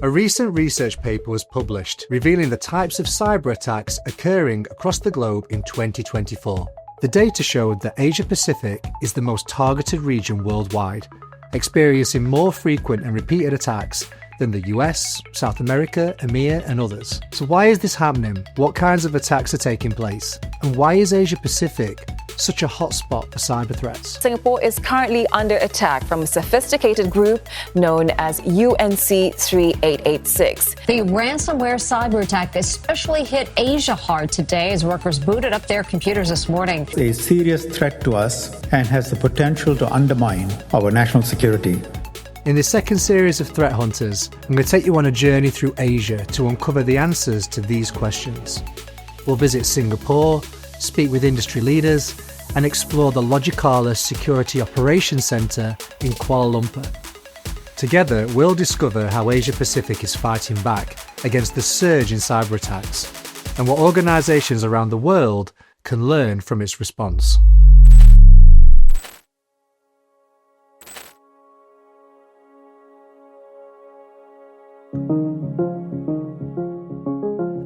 A recent research paper was published revealing the types of cyber attacks occurring across the globe in 2024. The data showed that Asia Pacific is the most targeted region worldwide, experiencing more frequent and repeated attacks than the US, South America, EMEA and others. So why is this happening? What kinds of attacks are taking place? And why is Asia Pacific such a hotspot for cyber threats? Singapore is currently under attack from a sophisticated group known as UNC 3886. The ransomware cyber attack especially hit Asia hard today as workers booted up their computers this morning. It's a serious threat to us and has the potential to undermine our national security. In this second series of Threat Hunters, I'm going to take you on a journey through Asia to uncover the answers to these questions. We'll visit Singapore, speak with industry leaders, and explore the Logicalis Security Operations Centre in Kuala Lumpur. Together, we'll discover how Asia Pacific is fighting back against the surge in cyber attacks and what organisations around the world can learn from its response.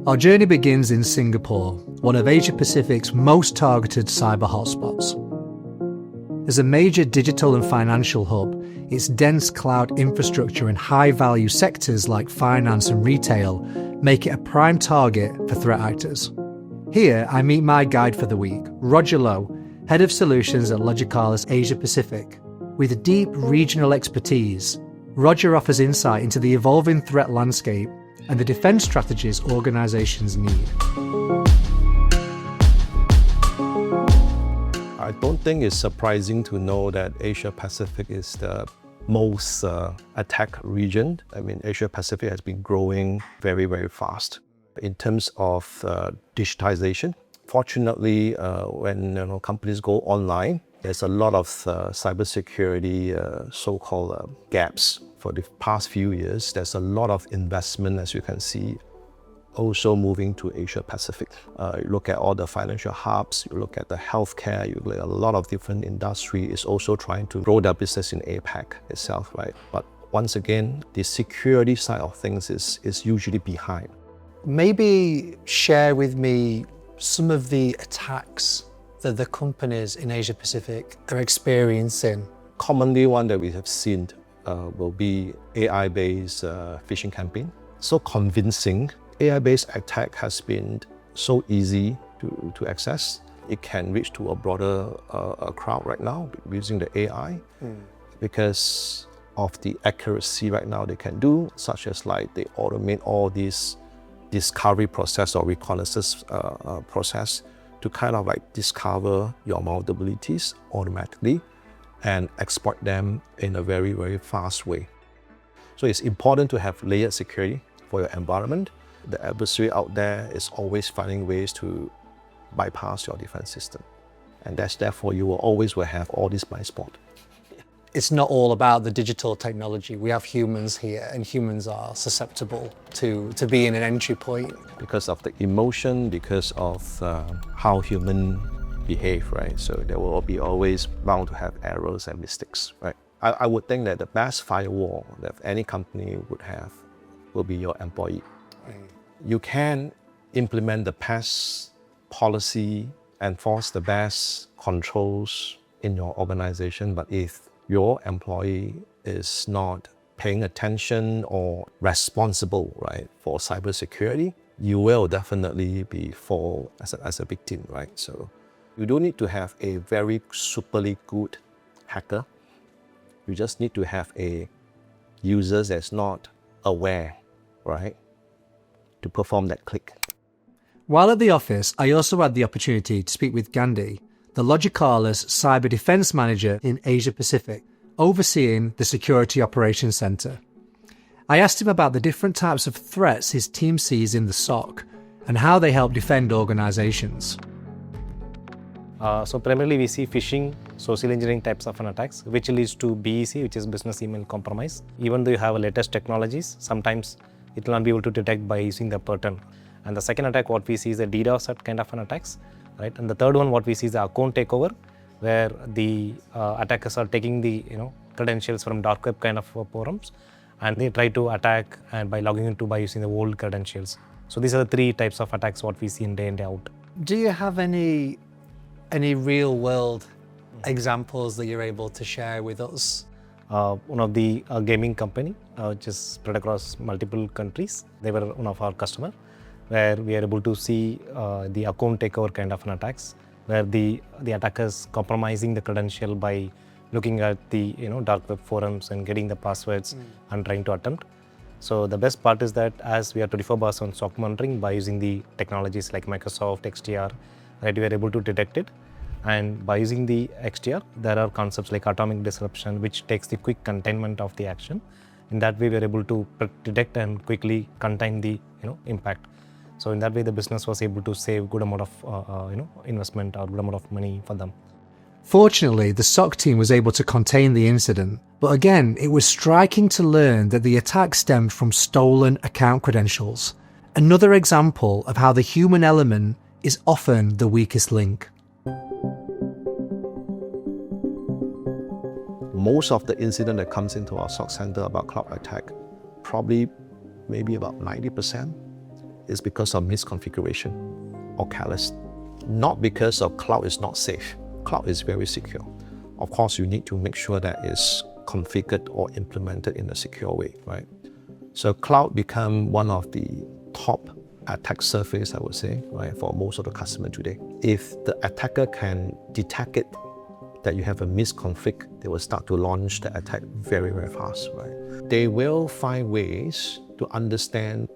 Our journey begins in Singapore, one of Asia Pacific's most targeted cyber hotspots. As a major digital and financial hub, its dense cloud infrastructure and high-value sectors like finance and retail make it a prime target for threat actors. Here, I meet my guide for the week, Roger Loh, Head of Solutions at Logicalis Asia Pacific. With deep regional expertise, Roger offers insight into the evolving threat landscape and the defence strategies organisations need. I don't think it's surprising to know that Asia Pacific is the most attacked region. I mean, Asia Pacific has been growing very, very fast. In terms of digitization, fortunately, when companies go online, there's a lot of cybersecurity so-called gaps. For the past few years, there's a lot of investment, as you can see, also moving to Asia Pacific. You look at all the financial hubs, you look at the healthcare, you look at a lot of different industry is also trying to grow their business in APAC itself, right? But once again, the security side of things is usually behind. Maybe share with me some of the attacks that the companies in Asia Pacific are experiencing. Commonly, one that we have seen will be AI-based phishing campaign. So convincing, AI-based attack has been so easy to access. It can reach to a broader crowd right now using the AI because of the accuracy right now they can do, such as like they automate all these discovery process or reconnaissance process to kind of like discover your vulnerabilities automatically and exploit them in a very, very fast way. So it's important to have layered security for your environment. The adversary out there is always finding ways to bypass your defense system. And therefore you will have all these blind spots. It's not all about the digital technology. We have humans here and humans are susceptible to being an entry point. Because of the emotion, because of how human behave, right? So there will be always bound to have errors and mistakes, right? I would think that the best firewall that any company would have will be your employee. You can implement the best policy, enforce the best controls in your organization, but if your employee is not paying attention or responsible, right, for cybersecurity, you will definitely fall as a victim, right? So you don't need to have a very superly good hacker. You just need to have a user that's not aware, right, to perform that click. While at the office, I also had the opportunity to speak with Gandhi, the Logicalis Cyber Defence Manager in Asia Pacific, overseeing the Security Operations Centre. I asked him about the different types of threats his team sees in the SOC and how they help defend organisations. So primarily we see phishing, social engineering types of attacks, which leads to BEC, which is business email compromise. Even though you have latest technologies, sometimes it will not be able to detect by using the pattern. And the second attack, what we see is a DDoS kind of attacks, right? And the third one, what we see is the account takeover, where the attackers are taking the credentials from dark web kind of forums and they try to attack and by logging into by using the old credentials. So these are the three types of attacks what we see in day in, day out. Do you have any real world examples that you're able to share with us? One of the gaming company, which is spread across multiple countries, they were one of our customer, where we are able to see the account takeover kind of an attacks, where the attackers compromising the credential by looking at the dark web forums and getting the passwords and trying to attempt. So the best part is that as we are 24/7 SOC monitoring by using the technologies like Microsoft XDR, right, we are able to detect it. And by using the XDR, there are concepts like atomic disruption, which takes the quick containment of the action. In that way, we are able to detect and quickly contain the impact. So in that way, the business was able to save good amount of investment or good amount of money for them. Fortunately, the SOC team was able to contain the incident, but again, it was striking to learn that the attack stemmed from stolen account credentials. Another example of how the human element is often the weakest link. Most of the incident that comes into our SOC center about cloud attack, probably maybe about 90%, is because of misconfiguration or callous. Not because of cloud is not safe. Cloud is very secure. Of course, you need to make sure that it's configured or implemented in a secure way, right? So cloud become one of the top attack surface, I would say, right, for most of the customers today. If the attacker can detect it, that you have a misconfig, they will start to launch the attack very, very fast, right? They will find ways to understand,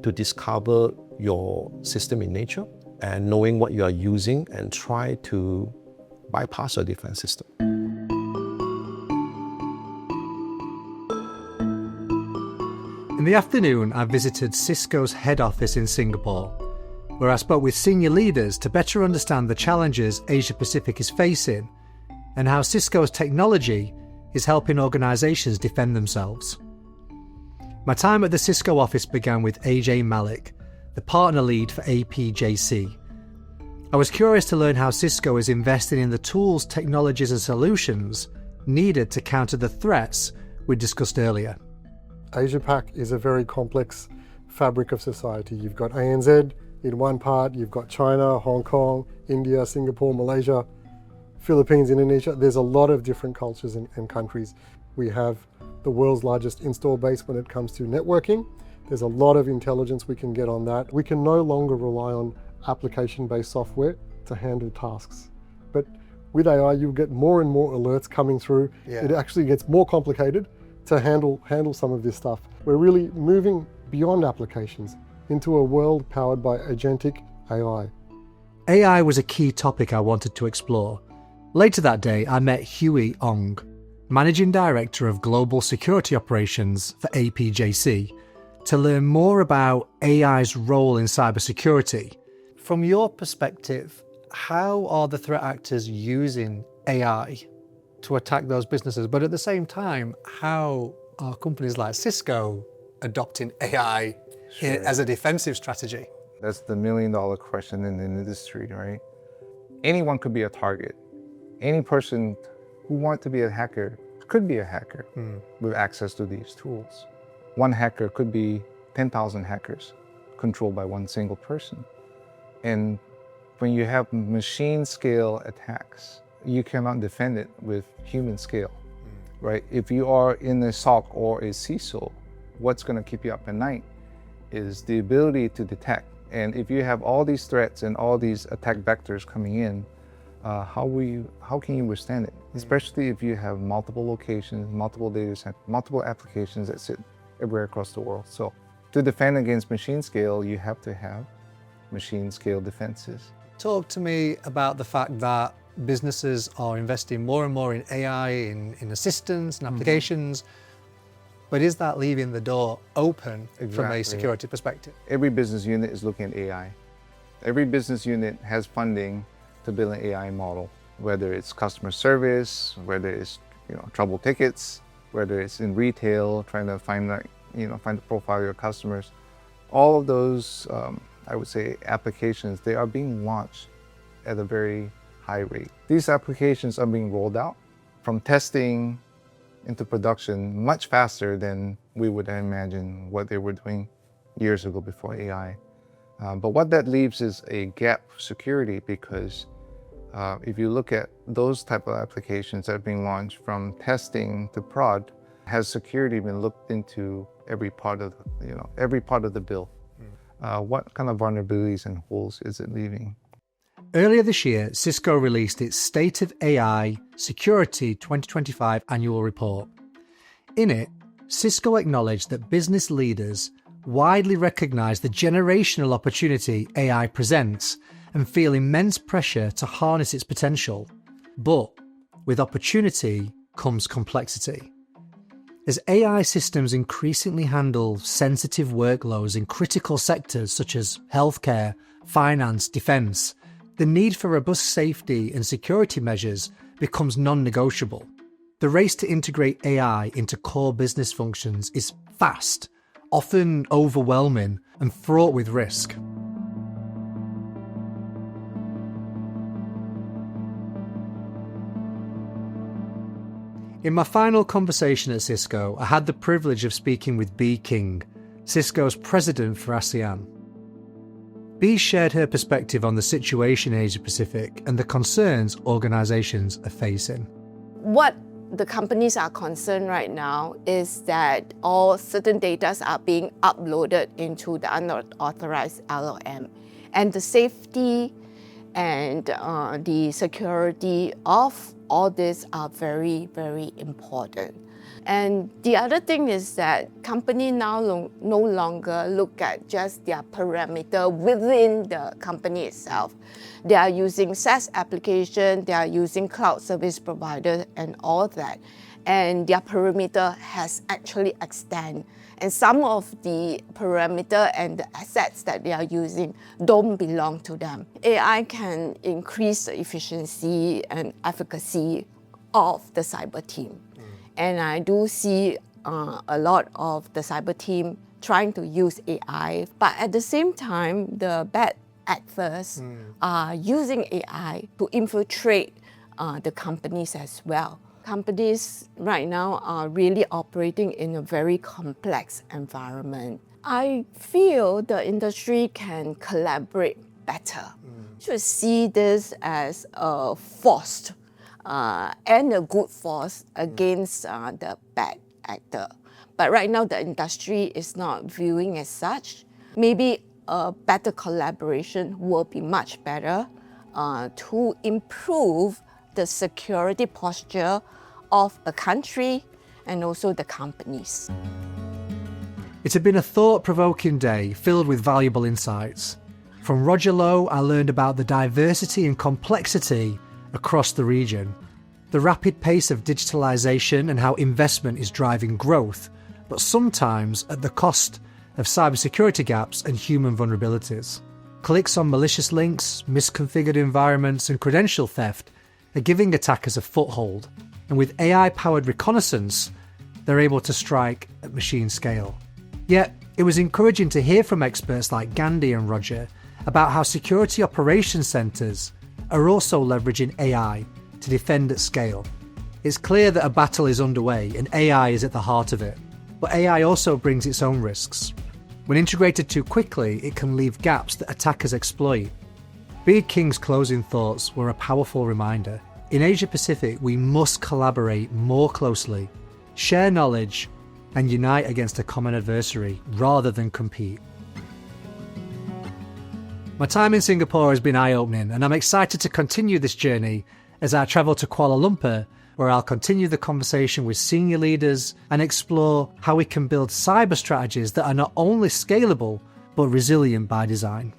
to discover your system in nature and knowing what you are using and try to bypass your defense system. In the afternoon, I visited Cisco's head office in Singapore, where I spoke with senior leaders to better understand the challenges Asia Pacific is facing and how Cisco's technology is helping organizations defend themselves. My time at the Cisco office began with AJ Malik, the partner lead for APJC. I was curious to learn how Cisco is investing in the tools, technologies and solutions needed to counter the threats we discussed earlier. Asia-Pac is a very complex fabric of society. You've got ANZ in one part, you've got China, Hong Kong, India, Singapore, Malaysia, Philippines, Indonesia. There's a lot of different cultures and countries. We have the world's largest install base when it comes to networking. There's a lot of intelligence we can get on that. We can no longer rely on application-based software to handle tasks. But with AI, you get more and more alerts coming through. It actually gets more complicated to handle some of this stuff. We're really moving beyond applications into a world powered by agentic AI. AI was a key topic I wanted to explore. Later that day, I met Huey Ong, Managing Director of Global Security Operations for APJC, to learn more about AI's role in cybersecurity. From your perspective, how are the threat actors using AI to attack those businesses? But at the same time, how are companies like Cisco adopting AI as a defensive strategy? That's the million-dollar question in the industry, right? Anyone could be a target. Any person who wants to be a hacker could be a hacker with access to these tools. One hacker could be 10,000 hackers controlled by one single person. And when you have machine scale attacks, you cannot defend it with human scale, right? If you are in a SOC or a CISO, what's going to keep you up at night is the ability to detect. And if you have all these threats and all these attack vectors coming in, how can you withstand it? Especially if you have multiple locations, multiple data centers, multiple applications that sit everywhere across the world. So to defend against machine scale, you have to have machine scale defenses. Talk to me about the fact that businesses are investing more and more in AI, in assistance and applications, but is that leaving the door open from a security perspective? Every business unit is looking at AI. Every business unit has funding to build an AI model, whether it's customer service, whether it's trouble tickets, whether it's in retail, trying to find the profile of your customers. All of those, I would say, applications, they are being launched at a very high rate. These applications are being rolled out from testing into production much faster than we would imagine what they were doing years ago before AI. But what that leaves is a gap for security, because if you look at those type of applications that are being launched from testing to prod, has security been looked into every part of the bill? What kind of vulnerabilities and holes is it leaving? Earlier this year, Cisco released its State of AI Security 2025 annual report. In it, Cisco acknowledged that business leaders widely recognize the generational opportunity AI presents and feel immense pressure to harness its potential. But with opportunity comes complexity. As AI systems increasingly handle sensitive workloads in critical sectors such as healthcare, finance, defense, the need for robust safety and security measures becomes non-negotiable. The race to integrate AI into core business functions is fast, often overwhelming, and fraught with risk. In my final conversation at Cisco, I had the privilege of speaking with Bee Kheng, Cisco's president for ASEAN. Bee shared her perspective on the situation in Asia Pacific and the concerns organizations are facing. What the companies are concerned right now is that all certain data are being uploaded into the unauthorized LLM, and the safety and the security of all this are very, very important. And the other thing is that companies now no longer look at just their parameter within the company itself. They are using SaaS application, they are using cloud service provider and all that. And their perimeter has actually extended. And some of the parameter and the assets that they are using don't belong to them. AI can increase the efficiency and efficacy of the cyber team. And I do see a lot of the cyber team trying to use AI, but at the same time, the bad actors are using AI to infiltrate the companies as well. Companies right now are really operating in a very complex environment. I feel the industry can collaborate better. To see this as a force and a good force against the bad actor. But right now the industry is not viewing as such. Maybe a better collaboration will be much better to improve the security posture of a country and also the companies. It had been a thought-provoking day filled with valuable insights. From Roger Loh, I learned about the diversity and complexity across the region, the rapid pace of digitalisation and how investment is driving growth, but sometimes at the cost of cybersecurity gaps and human vulnerabilities. Clicks on malicious links, misconfigured environments and credential theft are giving attackers a foothold, and with AI-powered reconnaissance, they're able to strike at machine scale. Yet, it was encouraging to hear from experts like Gandhi and Roger about how security operations centres are also leveraging AI to defend at scale. It's clear that a battle is underway and AI is at the heart of it. But AI also brings its own risks. When integrated too quickly, it can leave gaps that attackers exploit. Bee Kheng's closing thoughts were a powerful reminder. In Asia Pacific, we must collaborate more closely, share knowledge, and unite against a common adversary rather than compete. My time in Singapore has been eye-opening, and I'm excited to continue this journey as I travel to Kuala Lumpur, where I'll continue the conversation with senior leaders and explore how we can build cyber strategies that are not only scalable, but resilient by design.